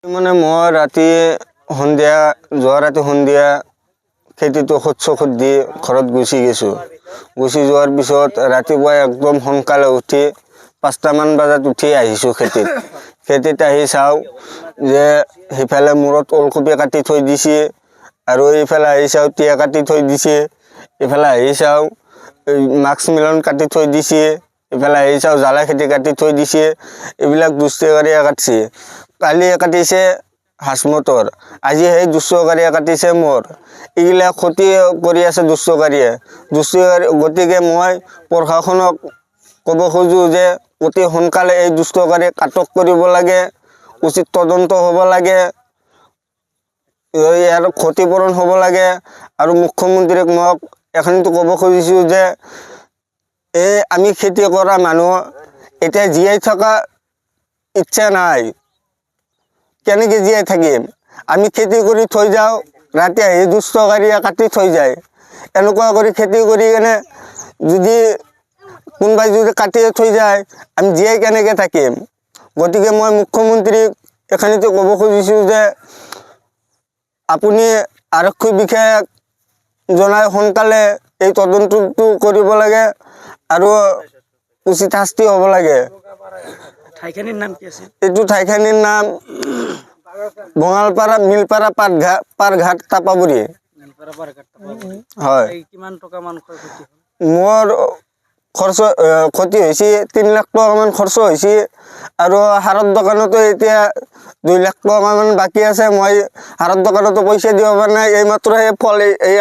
মানে মই ৰাতি সন্ধিয়া খেতিটো শস্য দি ঘৰত গুচি গৈছোঁ। গুচি যোৱাৰ পিছত ৰাতিপুৱা একদম সোনকালে উঠি 5টামান বজাত উঠি আহিছোঁ খেতিত আহি চাওঁ যে সিফালে মূৰত ওলকবি কাটি থৈ দিছে আৰু এইফালে আহি চাওঁ টিয়া কাটি থৈ দিছে, এইফালে আহি চাওঁ মাক্স মিলন কাটি থৈ দিছে, এইফালে আহি চাওঁ জ্বালা খেতি কাটি থৈ দিছে। এইবিলাক দুষ্টকাৰীয়ে কাটিছে। কালি কাটিছে হাসমতৰ, আজি সেই দুষ্টকাৰীয়ে কাটিছে মোৰ। এইগিলা ক্ষতি কৰি আছে দুষ্টকাৰীয়ে। গতিকে মই প্ৰশাসনক ক'ব খোজোঁ যে অতি সোনকালে এই দুষ্টকাৰীক আটক কৰিব লাগে, উচিত তদন্ত হ'ব লাগে, ইয়াৰ ক্ষতিপূৰণ হ'ব লাগে। আৰু মুখ্যমন্ত্ৰীক মই এখনটো ক'ব খুজিছোঁ যে আমি খেতি কৰা মানুহ এতিয়া জীয়াই থকা ইচ্ছা নাই, কেনেকৈ জীয়াই থাকিম? আমি খেতি কৰি থৈ যাওঁ, ৰাতি আহি দুষ্টকাৰীয়ে কাটি থৈ যায়। এনেকুৱা কৰি খেতি কৰি কেনে যদি কোনোবাই যদি কাটি থৈ যায়, আমি জীয়াই কেনেকৈ থাকিম? গতিকে মই মুখ্যমন্ত্ৰীক এখনটো ক'ব খুজিছোঁ যে আপুনি আৰক্ষী বিষয়াক জনাই সোনকালে এই তদন্তটো কৰিব লাগে আৰু উচিত শাস্তি হ'ব লাগে। ঠাইখিনিৰ নাম কি আছিল? এইটো ঠাইখিনিৰ নাম বঙালপাৰা মিলপাৰা পাৰঘাট তাপাবুৰী। হয়। কিমান টকা মান ক্ষতি হ'ল? মোৰ ক্ষতি হৈছে 3 লাখ টকামান খৰচ হৈছে আৰু সাৰৰ দোকানতো এতিয়া 2 লাখ টকামান বাকী আছে। মই সাৰৰ দোকানতো পইচা দিব পৰা নাই। এইমাত্ৰ এই ফল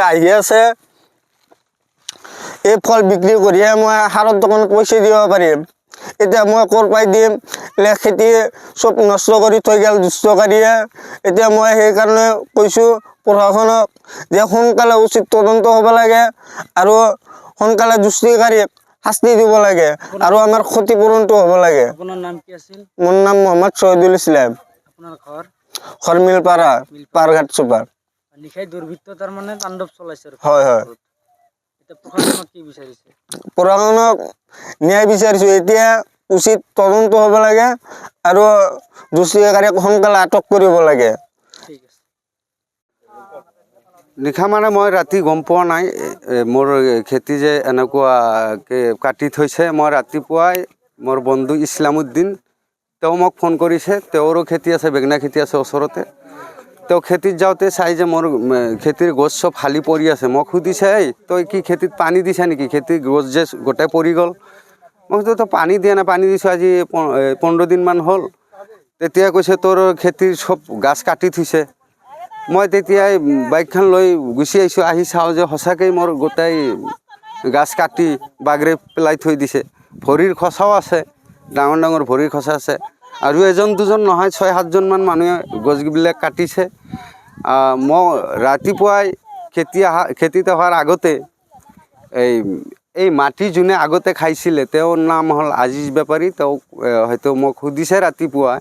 আহি আছে, এই ফল বিক্ৰী কৰিহে মই সাৰৰ দোকানত পইচা দিব পাৰিম। এতিয়া মই ক'ৰ পাই দিম? খেতি চব নষ্ট কৰি থৈ গ'ল দুষ্টকাৰীয়ে। এতিয়া মই সেইকাৰণে কৈছোঁ প্ৰশাসনক যে সোনকালে উচিত তদন্ত হ'ব লাগে আৰু সোনকালে দুষ্টকাৰীক শাস্তি দিব লাগে আৰু আমাৰ ক্ষতিপূৰণটো হ'ব লাগে। আপোনাৰ নাম কি আছিল? মোৰ নাম মোহাম্মদ শহীদুল ইছলাম। আপোনাৰ ঘৰ? মিলপাৰা পাৰঘাট চুপাৰ। নিশাই দুৰ্বৃত্ত তাৰমানে তাণ্ডৱ চলাইছে? হয় হয়। এতিয়া প্ৰশাসনক কি বিচাৰিছে? প্ৰশাসনক ন্যায় বিচাৰিছোঁ। এতিয়া উচিত তদন্ত হ'ব লাগে আৰু দুষ্টকাৰীক সোনকালে আটক কৰিব লাগে। ঠিক আছে। নিশা মানে মই ৰাতি গম পোৱা নাই মোৰ খেতি যে এনেকুৱাকৈ কাটি থৈছে। মই ৰাতিপুৱাই মোৰ বন্ধু ইছলামউদ্দিন তেওঁ মোক ফোন কৰিছে। তেওঁৰো খেতি আছে, বেঙেনা খেতি আছে ওচৰতে। তেওঁ খেতিত যাওঁতে চাই যে মোৰ খেতিৰ গছ চব ফালি পৰি আছে। মোক সুধিছে, তই কি খেতিত পানী দিছা নেকি? খেতিৰ গছ যে গোটেই পৰি গ'ল। মই কৈছোঁ তই পানী দিয়া নাই, পানী দিছোঁ আজি 15 দিনমান হ'ল। তেতিয়া কৈছে তোৰ খেতিৰ চব গাছ কাটি থৈছে। মই তেতিয়াই বাইকখন লৈ গুচি আহিছোঁ। আহি চাওঁ যে সঁচাকৈ মোৰ গোটেই গাছ কাটি বাগৰে পেলাই থৈ দিছে। ভৰিৰ খচাও আছে, ডাঙৰ ডাঙৰ ভৰিৰ খচা আছে। আৰু এজন দুজন নহয়, 6-7জনমান মানুহে গছবিলাক কাটিছে। মই ৰাতিপুৱাই খেতিত অহাৰ আগতে এই মাটি যোনে আগতে খাইছিলে তেওঁৰ নাম হ'ল আজিজ বেপাৰী। তেওঁক হয়তো মোক সুধিছে ৰাতিপুৱা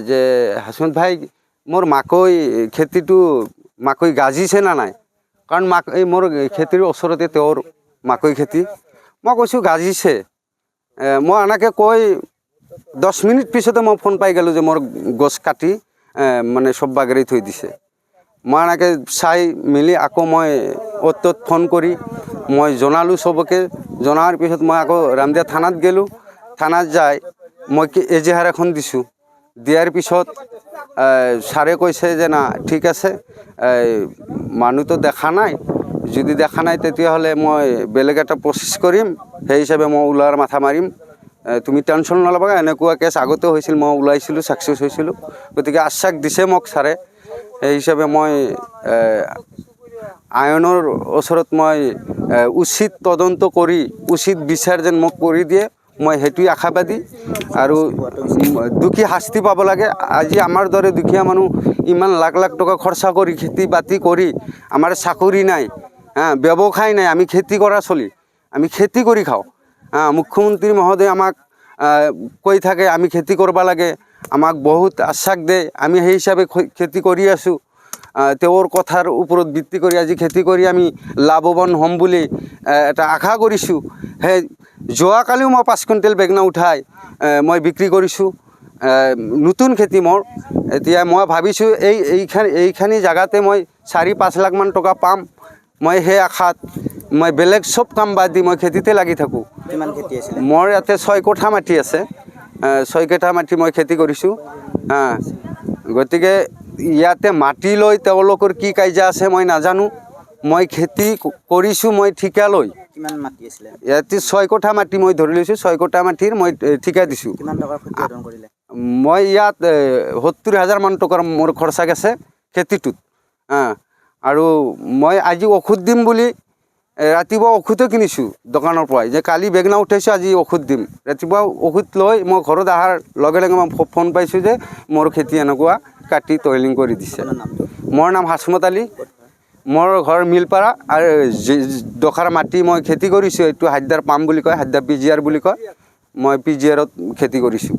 যে হাছমুদ ভাই মোৰ খেতিটো মাকৈ গাজিছে না নাই? কাৰণ মোৰ খেতিৰ ওচৰতে তেওঁৰ মাকৈ খেতি। মই কৈছোঁ গাজিছে। মই এনেকৈ কৈ 10 মিনিট পিছতে মই ফোন পাই গ'লোঁ যে মোৰ গছ কাটি মানে চব বাগৰি থৈ দিছে। মই এনেকৈ চাই মেলি আকৌ মই অ'ত ফোন কৰি মই জনালোঁ চবকে। জনাৰ পিছত মই আকৌ ৰামদিয়া থানাত গ'লোঁ। থানাত যাই মই এজাহাৰ এখন দিছোঁ। দিয়াৰ পিছত ছাৰে কৈছে যে না ঠিক আছে, মানুহটো দেখা নাই, যদি দেখা নাই তেতিয়াহ'লে মই বেলেগ এটা প্ৰচেছ কৰিম, সেই হিচাপে মই ওলোৱাৰ মাথা মাৰিম, তুমি টেনশ্যন নল'বা। এনেকুৱা কেছ আগতেও হৈছিল, মই ওলাইছিলোঁ, ছাকচেছ হৈছিলোঁ। গতিকে আশ্বাস দিছে মোক ছাৰে। সেই হিচাপে মই আইনৰ ওচৰত মই উচিত তদন্ত কৰি উচিত বিচাৰ যেন মোক কৰি দিয়ে, মই সেইটোৱে আশাবাদী। আৰু দুখী শাস্তি পাব লাগে। আজি আমাৰ দৰে দুখীয়া মানুহ ইমান লাখ লাখ টকা খৰচা কৰি খেতি বাতি কৰি, আমাৰ চাকৰি নাই, ব্যৱসায় নাই, আমি খেতি কৰা চলি, আমি খেতি কৰি খাওঁ। মুখ্যমন্ত্ৰী মহোদয় আমাক কৈ থাকে আমি খেতি কৰিব লাগে, আমাক বহুত আশ্বাস দিয়ে। আমি সেই হিচাপে খেতি কৰি আছোঁ। তেওঁৰ কথাৰ ওপৰত ভিত্তি কৰি আজি খেতি কৰি আমি লাভৱান হ'ম বুলি এটা আশা কৰিছোঁ। সেই যোৱাকালিও মই 5 কুইণ্টেল বেঙেনা উঠাই মই বিক্ৰী কৰিছোঁ। নতুন খেতি মোৰ এতিয়া মই ভাবিছোঁ এইখিনি জেগাতে মই 4-5 লাখ মান টকা পাম মই সেই আশাত মই বেলেগ চব কাম বাদ দি মই খেতিতে লাগি থাকোঁ কিমান খেতি আছিলে মোৰ ইয়াতে 6 কঠা মাটি আছে 6 কঠা মাটি মই খেতি কৰিছোঁ গতিকে ইয়াতে মাটি লৈ তেওঁলোকৰ কি কাইজা আছে মই নাজানো মই খেতি কৰিছোঁ মই ঠিকা লৈ কিমান মাটি আছিলে ইয়াতে 6 কঠা মাটি মই ধৰি লৈছোঁ 6 কঠা মাটিৰ মই ঠিকা দিছোঁ কিমান টকাৰ ক্ষতিসাধন কৰিলে মই ইয়াত 70,000 মান টকাৰ মোৰ খৰচা গেছে খেতিটোত আৰু মই আজি ঔষধ দিম বুলি ৰাতিপুৱা ঔষধো কিনিছোঁ দোকানৰ পৰাই যে কালি বেগনা উঠাইছোঁ আজি ঔষধ দিম ৰাতিপুৱা ঔষধ লৈ মই ঘৰত অহাৰ লগে লগে মই ফোন পাইছোঁ যে মোৰ খেতি এনেকুৱা কাটি তহিলিং কৰি দিছে মোৰ নাম হাসমত আলী মোৰ ঘৰ মিলপাৰা আৰু ডোখৰ মাটি মই খেতি কৰিছোঁ এইটো হাইদাৰ পাম বুলি কয় হাইদাৰ PGR বুলি কয় মই PGRত খেতি কৰিছোঁ